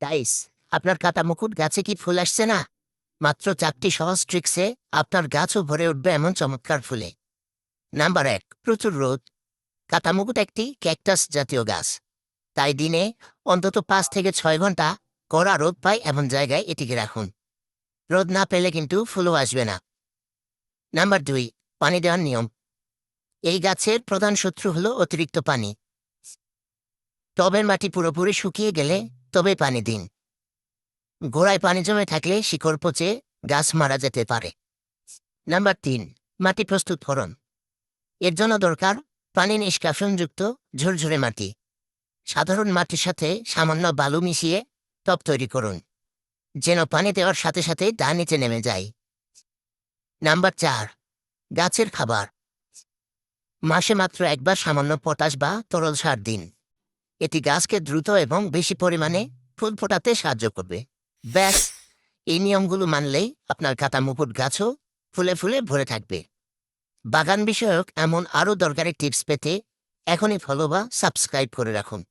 Guys, আপনার কাটা মুকুট গাছে কি ফুল আসছে না? মাত্র 4টি সহজ ট্রিক্সে আপনার গাছও ভরে উঠবে এমন চমৎকার ফুলে। নাম্বার 1, প্রচুর রোদ। কাটা মুকুট একটি ক্যাকটাস জাতীয় গাছ, তাই দিনে অন্তত 5 থেকে 6 ঘন্টা কড়া রোদ পায় এমন জায়গায় এটিকে রাখুন। রোদ না পেলে কিন্তু ফুলও আসবে না। নাম্বার 2, পানি দেওয়ার নিয়ম। এই গাছের প্রধান শত্রু হলো অতিরিক্ত পানি। টবের মাটি পুরোপুরি শুকিয়ে গেলে তবে পানি দিন। গোড়ায় পানি জমে থাকলে শিকড় পচে গাছ মারা যেতে পারে। নাম্বার 3, মাটি প্রস্তুতকরণ। এর জন্য দরকার পানি নিষ্কাশনযুক্ত ঝুরঝুরে মাটি। সাধারণ মাটির সাথে সামান্য বালু মিশিয়ে টব তৈরি করুন, যেন পানি দেওয়ার সাথে সাথে তা নিচে নেমে যায়। নাম্বার 4, গাছের খাবার। মাসে মাত্র একবার সামান্য পটাশ বা তরল সার দিন। এটি গাছকে দ্রুত এবং বেশি পরিমাণে ফুল ফোটাতে সাহায্য করবে। ব্যাস, এই নিয়মগুলো মানলেই আপনার কাটা মুকুট গাছও ফুলে ফুলে ভরে থাকবে। বাগান বিষয়ক এমন আরও দরকারি টিপস পেতে এখনই ফলো বা সাবস্ক্রাইব করে রাখুন।